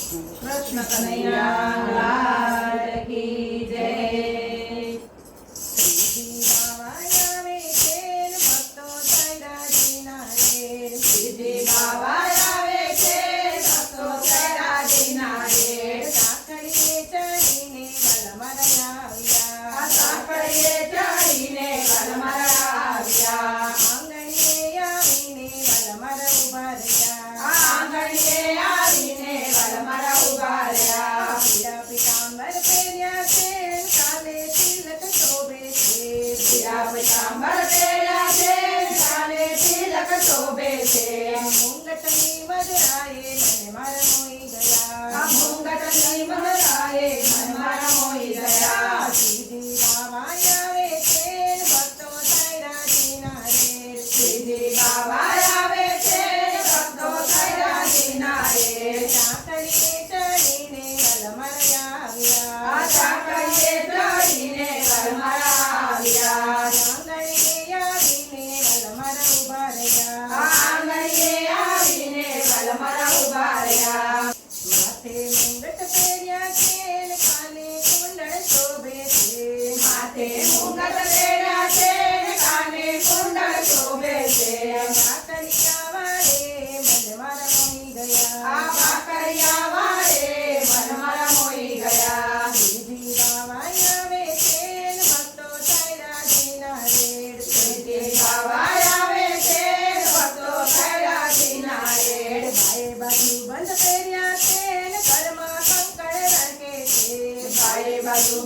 કૃષ્ણ કનૈયા લાલ કી જય। શ્રીજી બાવા આવે છે ભક્તો થયા દીના રેડ। સાંકળીએ ચડીને વલમર આવ્યા। આંગણીએ આવીને વલમર ઉભા રહ્યા। પીળા પીતાંબર પહેર્યા છે કાલે તિલક શોભે છે। ઘૂંઘટની મધરાએ મને મારા મોહી ગયા। શ્રીજી બાવા આવે છે ભક્તો થયા દીના રેડ। સાંકળીએ ચડીને વલમર આવ્યા। આંગણીએ આવીને વલમર ઉભા રહ્યા। માથે મુંગટ પહેર્યા છે ને કાને કુંડળ શોભે છે। કાકરિયા વાળે મને મારા મોહી ગયા। શ્રીજી બાવા આવે છે ને ભક્તો થયા દીના રેડ। ભાઈ બાજુ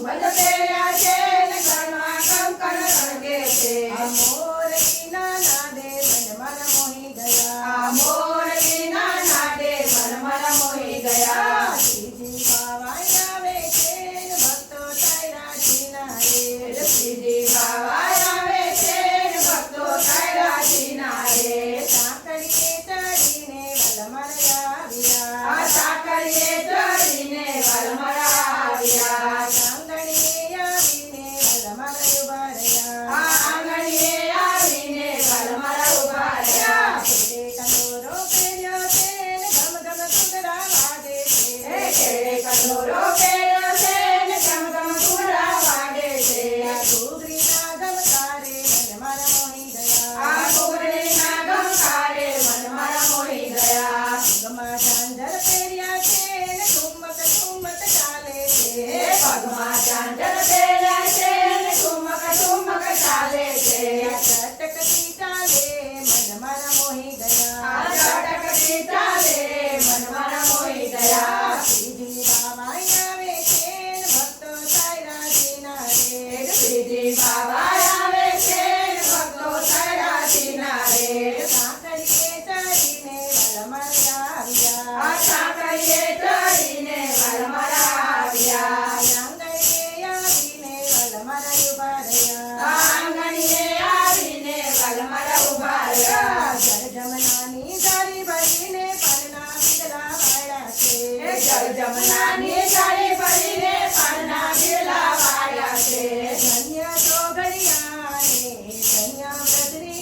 બંધ પહેર્યા છે ને ઘરમાં કંકણ રંગે છે। આ મોરલીના નાદે મને મારા મોહી ગયા। શ્રીજી બાવા આવે છે ને ભક્તો થયા દીના રેડ। સાંકળીએ ચડીને વલમર આવ્યા। આંગણીએ આવીને વલમર ઉભા રહ્યા। ખેડે કંદોરો પહેર્યો છે ને ગમ ગમ ઘૂંઘરા વાગે છે। ઘૂઘરીના ગમકારે મને મારા મોહી ગયા। ગમા ઝાંઝર પહેર્યા છે ને ઠુમક ઠુમક ચાલે છે। ચટકતી ચાલે મન મારા મોહી ગયા। શ્રીજી બાવા આવે છે ને ભક્તો થયા દીના રેડ। સાંકળીએ ચડીને વલમર આવ્યા। આંગણીએ આવીને વલમર ઉભા રહ્યા। જળ જમનાની જારી ભરીને પરના બિરલા વાળ્યા છે। ધન્ય સોગડિયા ને ધન્ય બ્રજની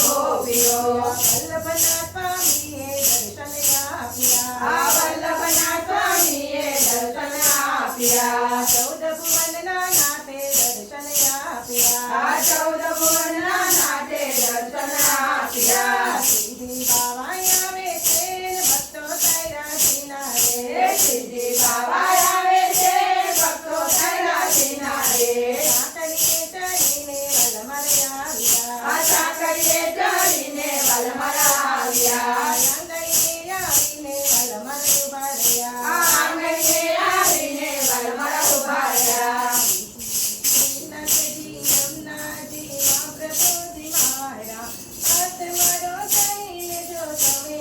ગોપીઓ। વલ્લભના સ્વામીએ દર્શન આપ્યા। ચૌદ ભુવનના નાથે દર્શન આપ્યા। શ્રીજી બાવા આવે છે ને ભક્તો થયા દીના રેડ। સાંકળીએ ચડીને વલમર આવ્યા। આંગણીએ આવીને વલમર ઉભા રહ્યા। શ્રીનાથજી યમુનાજી મહાપ્રભુજી મારા હાથ મારો થઈને જો તમે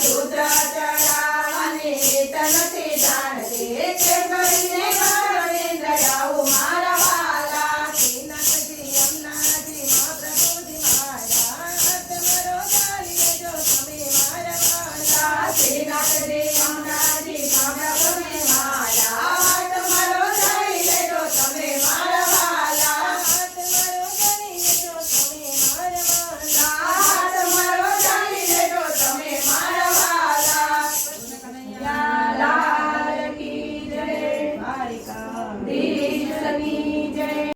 રુદ્ર